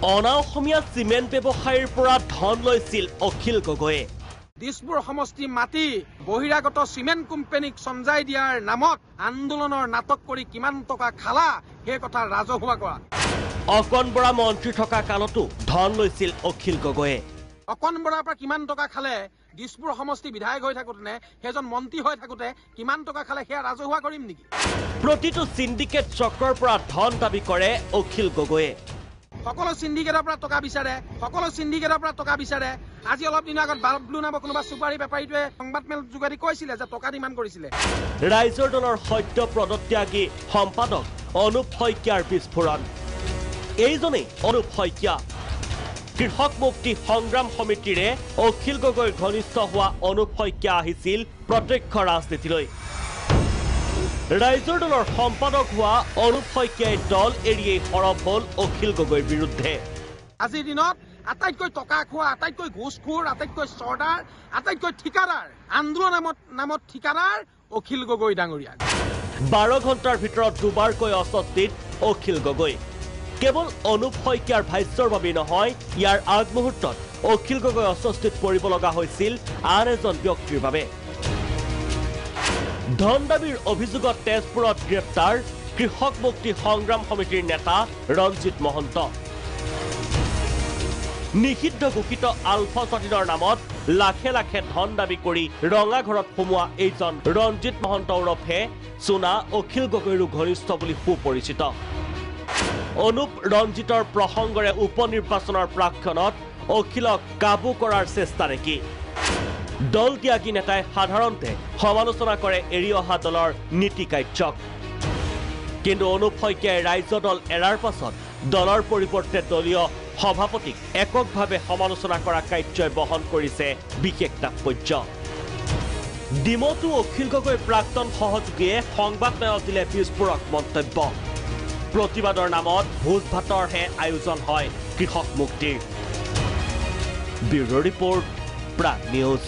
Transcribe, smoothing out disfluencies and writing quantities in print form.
অনা অসমীয়া চিমেণ্ট ব্যৱসায়ীৰ পৰা ধন লৈছিল অখিল গগৈয়ে। দিছপুৰ সমষ্টি মাটি বহিৰাগত চিমেণ্ট কোম্পানীক চঞ্জাই দিয়াৰ নামত আন্দোলনৰ নাটক কৰি কিমান টকা খালা সেই কথা ৰাজহুৱা কৰা। অকণ বৰা মন্ত্ৰী থকা কালতো ধন লৈছিল অখিল গগৈয়ে। অকণ বৰাৰ পৰা কিমান টকা খালে, দিছপুৰ সমষ্টি বিধায়ক হৈ থাকোঁতে সেইজন মন্ত্ৰী হৈ থাকোঁতে কিমান টকা খালে সেয়া ৰাজহুৱা কৰিম নেকি? প্ৰতিটো সিন্ডিকেট চক্ৰৰ পৰা ধন দাবী কৰে অখিল গগৈয়ে। সকলো সিন্ডিকেটৰ পৰা টকা বিচাৰে। আজি অলপ দিনৰ আগত বাবলু নামৰ কোনোবা চুপাৰী বেপাৰীটোৱে সংবাদমেল যোগেদি কৈছিলে যে টকা ডিমাণ্ড কৰিছিলে। ৰাইজৰ দলৰ সদ্য পদত্যাগী সম্পাদক অনুপ শইকীয়াৰ বিস্ফোৰণ। এইজনেই অনুপ শইকীয়া। কৃষক মুক্তি সংগ্ৰাম সমিতিৰে অখিল গগৈৰ ঘনিষ্ঠ হোৱা অনুপ শইকীয়া আহিছিল প্ৰত্যক্ষ ৰাজনীতিলৈ। ৰাইজৰ দলৰ সম্পাদক হোৱা অনুপ শইকীয়াই দল এৰিয়েই সৰব হ'ল অখিল গগৈৰ বিৰুদ্ধে। আজিৰ দিনত আটাইতকৈ টকা খোৱা, আটাইতকৈ ঘোষখোৰ, আটাইতকৈ চৰ্দাৰ, আটাইতকৈ ঠিকাদাৰ, আন্দোলন নামত ঠিকাদাৰ অখিল গগৈ ডাঙৰীয়া। 12 ঘণ্টাৰ ভিতৰত দুবাৰকৈ অস্বস্তিত অখিল গগৈ। কেৱল অনুপ শইকীয়াৰ ভাষ্যৰ বাবেই নহয়, ইয়াৰ আগমুহূৰ্তত অখিল গগৈ অস্বস্তিত পৰিব লগা হৈছিল আন এজন ব্যক্তিৰ বাবে। ধন দাবীৰ অভিযোগত তেজপুৰত গ্ৰেপ্তাৰ কৃষক মুক্তি সংগ্ৰাম সমিতিৰ নেতা ৰঞ্জিত মহন্ত। নিষিদ্ধ ঘোষিত আলফা স্বাধীনৰ নামত লাখে লাখে ধন দাবী কৰি ৰঙাঘৰত সোমোৱা এইজন ৰঞ্জিত মহন্ত ওৰফে চোনা অখিল গগৈৰো ঘনিষ্ঠ বুলি সুপৰিচিত। অনুপ ৰঞ্জিতৰ প্ৰসংগৰে উপনিৰ্বাচনৰ প্ৰাক্ষণত অখিলক কাবু কৰাৰ চেষ্টা নেকি? দল ত্যাগী নেতাই সাধাৰণতে সমালোচনা কৰে এৰি অহা দলৰ নীতি কাৰ্যক। কিন্তু অনুপ শইকীয়াই ৰাজ্য দল এৰাৰ পাছত দলৰ পৰিৱৰ্তে দলীয় সভাপতিক এককভাৱে সমালোচনা কৰা কাৰ্যই বহন কৰিছে বিশেষ তাৎপৰ্য। ডিমতো অখিল গগৈ প্ৰাক্তন সহযোগীয়ে সংবাদমেলত দিলে বিস্ফোৰক মন্তব্য। প্ৰতিবাদৰ নামত ভোজ ভাতৰহে আয়োজন হয় কৃষক মুক্তিৰ। Bureau' report, Prag news.